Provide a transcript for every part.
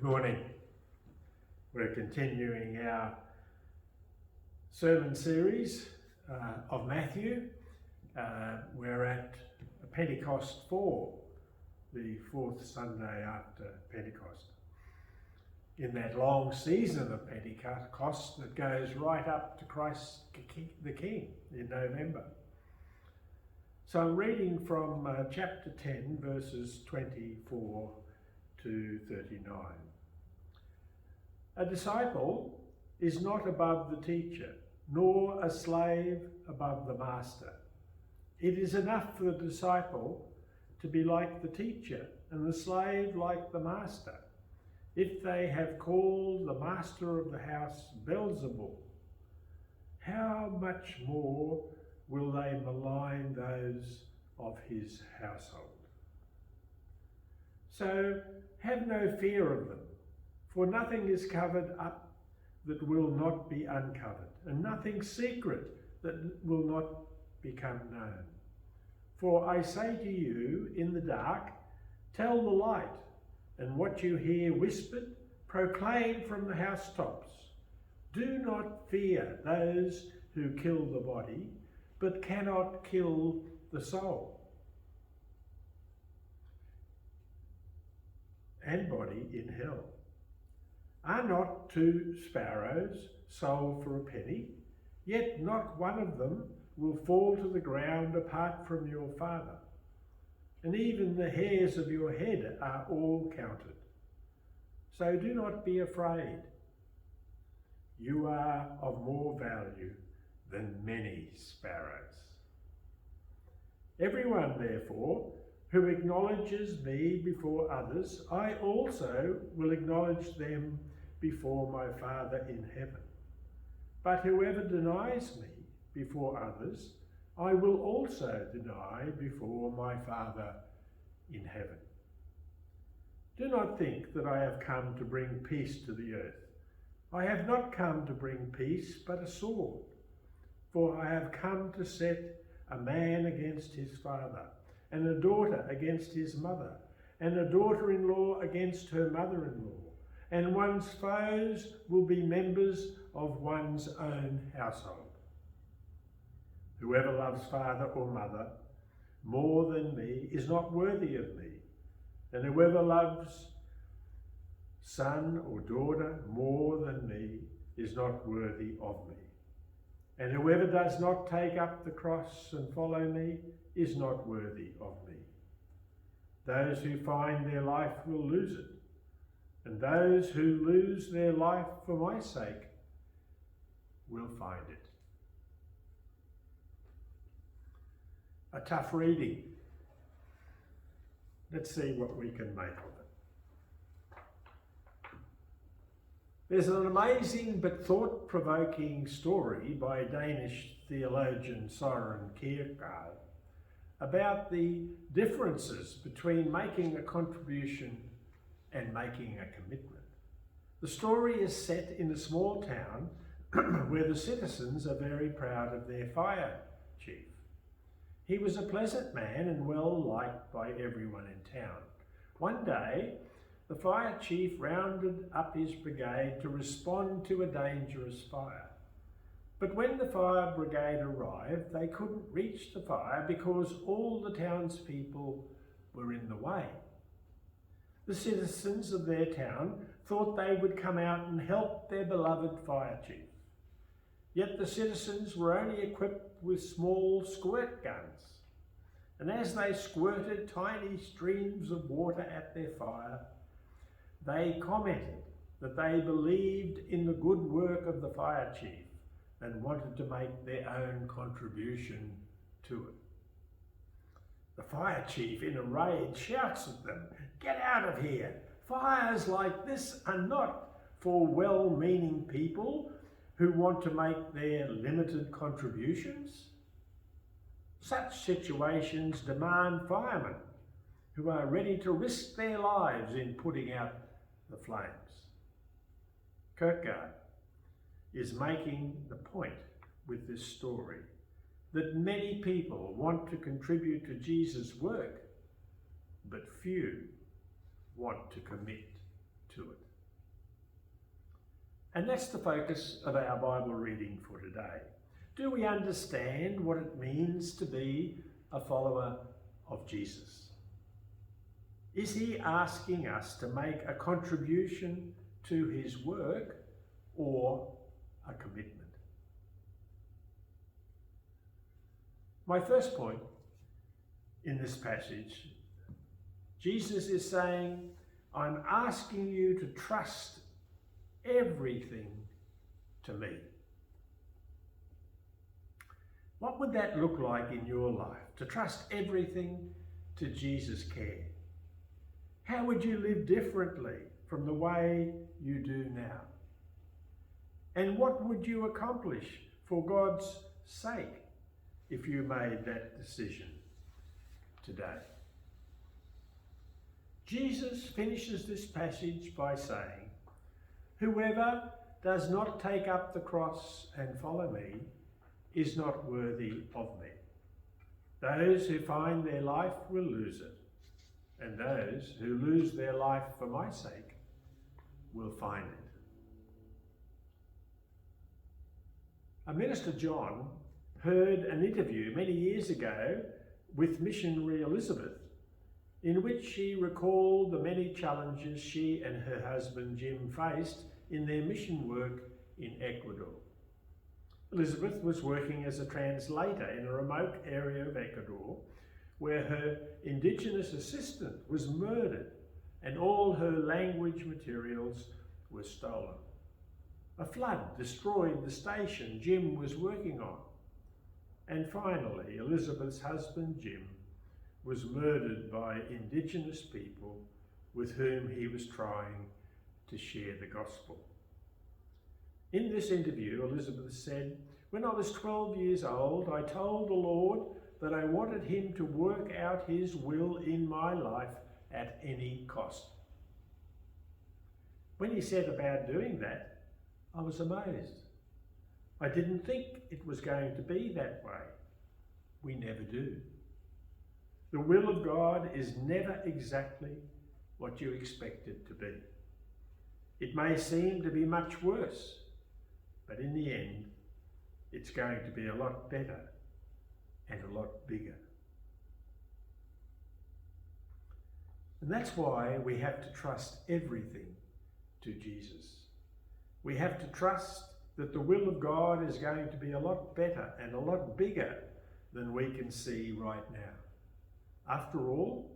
Good morning. We're continuing our sermon series of Matthew. We're at Pentecost 4, the fourth Sunday after Pentecost. In that long season of Pentecost that goes right up to Christ the King in November. So I'm reading from chapter 10, verses 24 to 39. A disciple is not above the teacher, nor a slave above the master. It is enough for the disciple to be like the teacher, and the slave like the master. If they have called the master of the house Beelzebul, how much more will they malign those of his household? So have no fear of them, for nothing is covered up that will not be uncovered, and nothing secret that will not become known. For I say to you, in the dark, tell the light, and what you hear whispered, proclaim from the housetops. Do not fear those who kill the body, but cannot kill the soul and body in hell. Are not 2 sparrows sold for a penny? Yet not one of them will fall to the ground apart from your Father. And even the hairs of your head are all counted. So do not be afraid. You are of more value than many sparrows. Everyone, therefore, who acknowledges me before others, I also will acknowledge them before my Father in heaven. But whoever denies me before others, I will also deny before my Father in heaven. Do not think that I have come to bring peace to the earth. I have not come to bring peace, but a sword. For I have come to set a man against his father, and a daughter against his mother, and a daughter-in-law against her mother-in-law, and one's foes will be members of one's own household. Whoever loves father or mother more than me is not worthy of me, and whoever loves son or daughter more than me is not worthy of me. And whoever does not take up the cross and follow me is not worthy of me. Those who find their life will lose it, and those who lose their life for my sake will find it. A tough reading. Let's see what we can make of it. There's an amazing but thought-provoking story by Danish theologian Søren Kierkegaard about the differences between making a contribution and making a commitment. The story is set in a small town where the citizens are very proud of their fire chief. He was a pleasant man and well liked by everyone in town. One day, the fire chief rounded up his brigade to respond to a dangerous fire. But when the fire brigade arrived, they couldn't reach the fire because all the townspeople were in the way. The citizens of their town thought they would come out and help their beloved fire chief. Yet the citizens were only equipped with small squirt guns, and as they squirted tiny streams of water at their fire, they commented that they believed in the good work of the fire chief and wanted to make their own contribution to it. The fire chief, in a rage, shouts at them, "Get out of here! Fires like this are not for well-meaning people who want to make their limited contributions. Such situations demand firemen who are ready to risk their lives in putting out the flames." Kierkegaard is making the point with this story that many people want to contribute to Jesus' work, but few want to commit to it. And that's the focus of our Bible reading for today. Do we understand what it means to be a follower of Jesus? Is he asking us to make a contribution to his work or a commitment? My first point in this passage, Jesus is saying, I'm asking you to trust everything to me. What would that look like in your life? To trust everything to Jesus' care? How would you live differently from the way you do now? And what would you accomplish for God's sake if you made that decision today? Jesus finishes this passage by saying, whoever does not take up the cross and follow me is not worthy of me. Those who find their life will lose it, and those who lose their life for my sake will find it. A Minister John heard an interview many years ago with missionary Elizabeth, in which she recalled the many challenges she and her husband Jim faced in their mission work in Ecuador. Elizabeth was working as a translator in a remote area of Ecuador where her indigenous assistant was murdered and all her language materials were stolen. A flood destroyed the station Jim was working on. And finally, Elizabeth's husband Jim was murdered by indigenous people with whom he was trying to share the gospel. In this interview, Elizabeth said, when I was 12 years old, I told the Lord that I wanted him to work out his will in my life at any cost. When he said about doing that, I was amazed. I didn't think it was going to be that way. We never do. The will of God is never exactly what you expect it to be. It may seem to be much worse, but in the end, it's going to be a lot better and a lot bigger. And that's why we have to trust everything to Jesus. We have to trust that the will of God is going to be a lot better and a lot bigger than we can see right now. After all,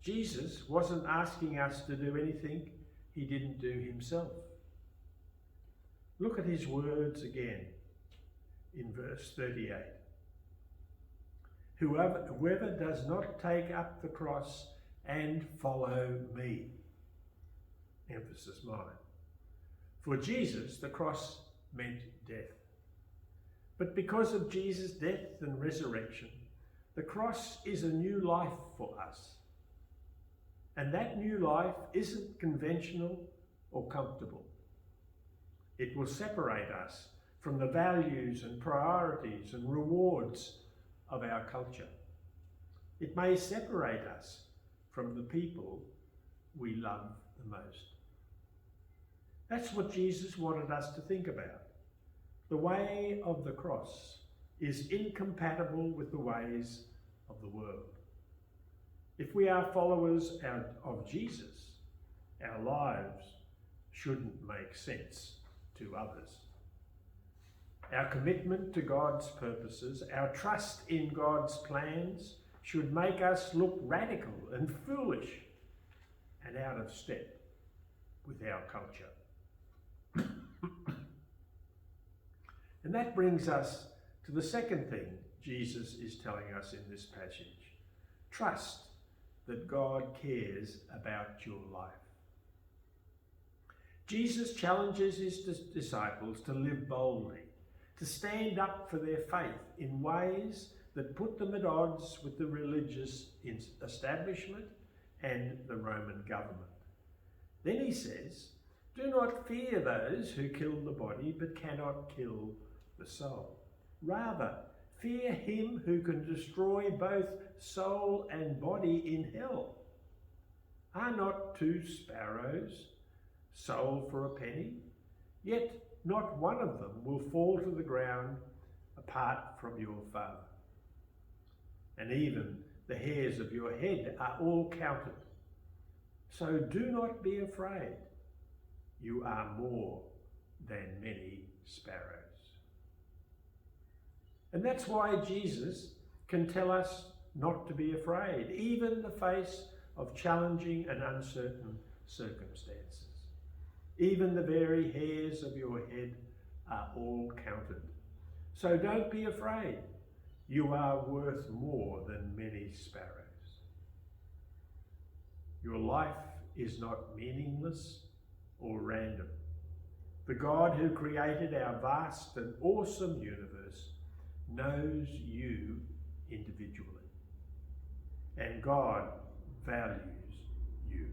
Jesus wasn't asking us to do anything he didn't do himself. Look at his words again in verse 38. Whoever does not take up the cross and follow me. Emphasis mine. For Jesus, the cross meant death. But because of Jesus' death and resurrection, the cross is a new life for us. And that new life isn't conventional or comfortable. It will separate us from the values and priorities and rewards of our culture. It may separate us from the people we love the most. That's what Jesus wanted us to think about. The way of the cross is incompatible with the ways of the world. If we are followers of Jesus, our lives shouldn't make sense to others. Our commitment to God's purposes, our trust in God's plans should make us look radical and foolish and out of step with our culture. And that brings us to the second thing Jesus is telling us in this passage. Trust that God cares about your life. Jesus challenges his disciples to live boldly, to stand up for their faith in ways that put them at odds with the religious establishment and the Roman government. Then he says, do not fear those who kill the body but cannot kill the soul. Rather, fear him who can destroy both soul and body in hell. Are not 2 sparrows sold for a penny? yet not one of them will fall to the ground apart from your Father. And even the hairs of your head are all counted. So do not be afraid. You are more than many sparrows. And that's why Jesus can tell us not to be afraid, even in the face of challenging and uncertain circumstances. Even the very hairs of your head are all counted. So don't be afraid. You are worth more than many sparrows. Your life is not meaningless or random. The God who created our vast and awesome universe knows you individually. And God values you.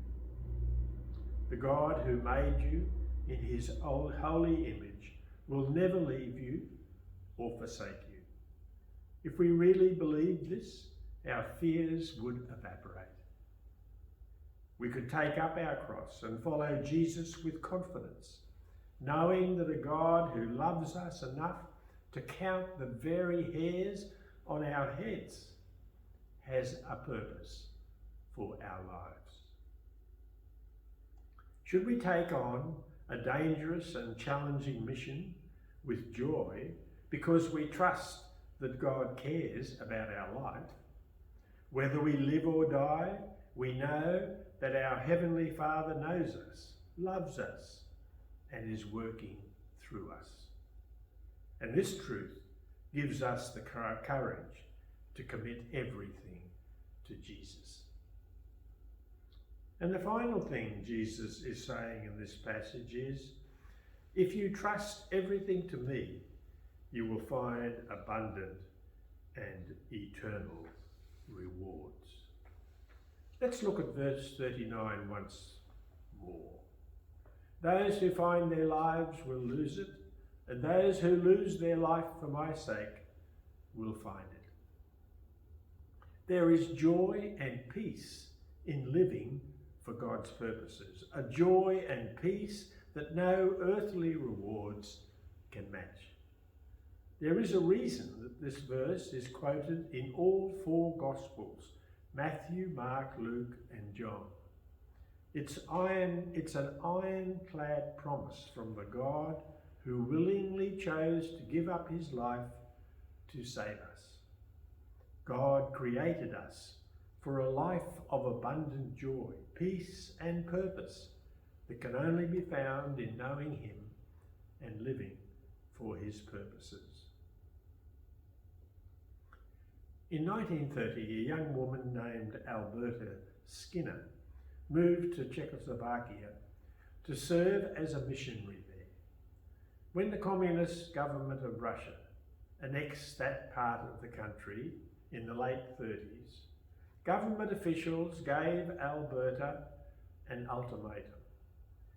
The God who made you in his holy image will never leave you or forsake you. If we really believed this, our fears would evaporate. We could take up our cross and follow Jesus with confidence, knowing that a God who loves us enough to count the very hairs on our heads has a purpose for our lives. Should we take on a dangerous and challenging mission with joy because we trust that God cares about our life? Whether we live or die, we know that our Heavenly Father knows us, loves us, and is working through us. And this truth gives us the courage to commit everything to Jesus. And the final thing Jesus is saying in this passage is, if you trust everything to me, you will find abundant and eternal rewards. Let's look at verse 39 once more. Those who find their lives will lose it, and those who lose their life for my sake will find it. There is joy and peace in living for God's purposes, a joy and peace that no earthly rewards can match. There is a reason that this verse is quoted in all four Gospels, Matthew, Mark, Luke, and John. It's an ironclad promise from the God who willingly chose to give up his life to save us. God created us for a life of abundant joy, peace, and purpose that can only be found in knowing him and living for his purposes. In 1930, a young woman named Alberta Skinner moved to Czechoslovakia to serve as a missionary there. When the communist government of Russia annexed that part of the country in the late 30s, government officials gave Alberta an ultimatum.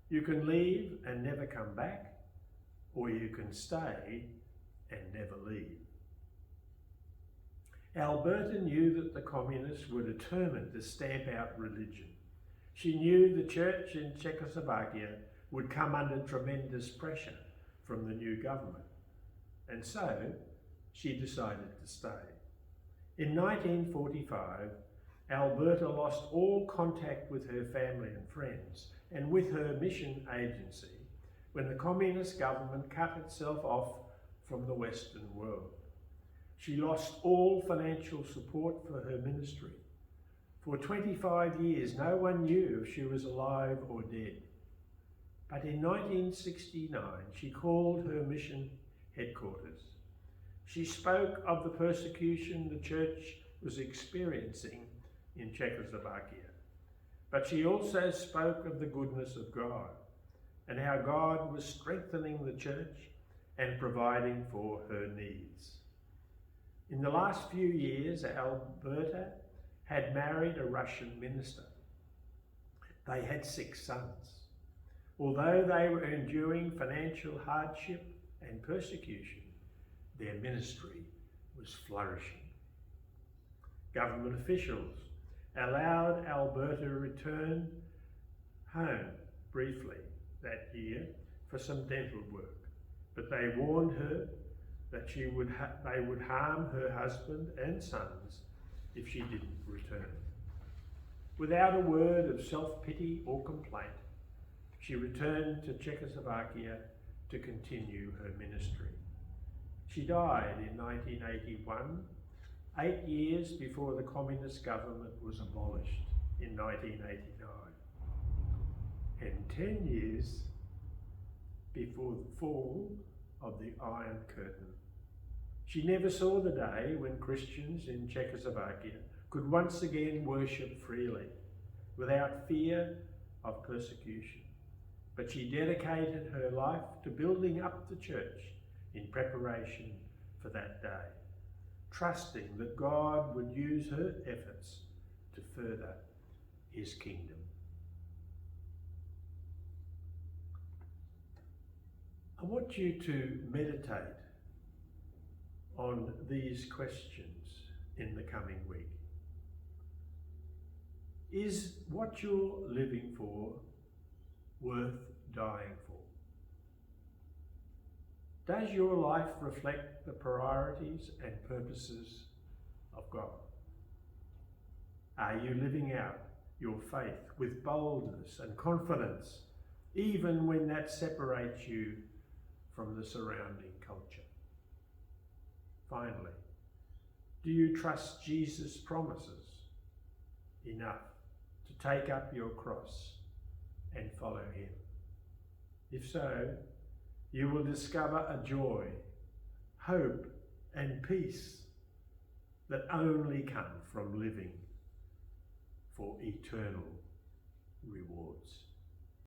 You can leave and never come back, or you can stay and never leave. Alberta knew that the communists were determined to stamp out religion. She knew the church in Czechoslovakia would come under tremendous pressure from the new government, and so she decided to stay. In 1945, Alberta lost all contact with her family and friends and with her mission agency when the communist government cut itself off from the Western world. She lost all financial support for her ministry. For 25 years, no one knew if she was alive or dead. But in 1969, she called her mission headquarters. She spoke of the persecution the church was experiencing in Czechoslovakia. But she also spoke of the goodness of God and how God was strengthening the church and providing for her needs. In the last few years, Alberta had married a Russian minister. They had 6 sons. Although they were enduring financial hardship and persecution, their ministry was flourishing. Government officials allowed Alberta to return home briefly that year for some dental work, but they warned her that they would harm her husband and sons if she didn't return. Without a word of self-pity or complaint, she returned to Czechoslovakia to continue her ministry. She died in 1981, 8 years before the communist government was abolished in 1989, and 10 years before the fall of the Iron Curtain. She never saw the day when Christians in Czechoslovakia could once again worship freely, without fear of persecution. But she dedicated her life to building up the church in preparation for that day, trusting that God would use her efforts to further his kingdom. I want you to meditate on these questions in the coming week. Is what you're living for worth dying for? Does your life reflect the priorities and purposes of God? Are you living out your faith with boldness and confidence, even when that separates you from the surrounding culture? Finally, do you trust Jesus' promises enough to take up your cross and follow him? If so, you will discover a joy, hope, and peace that only come from living for eternal rewards.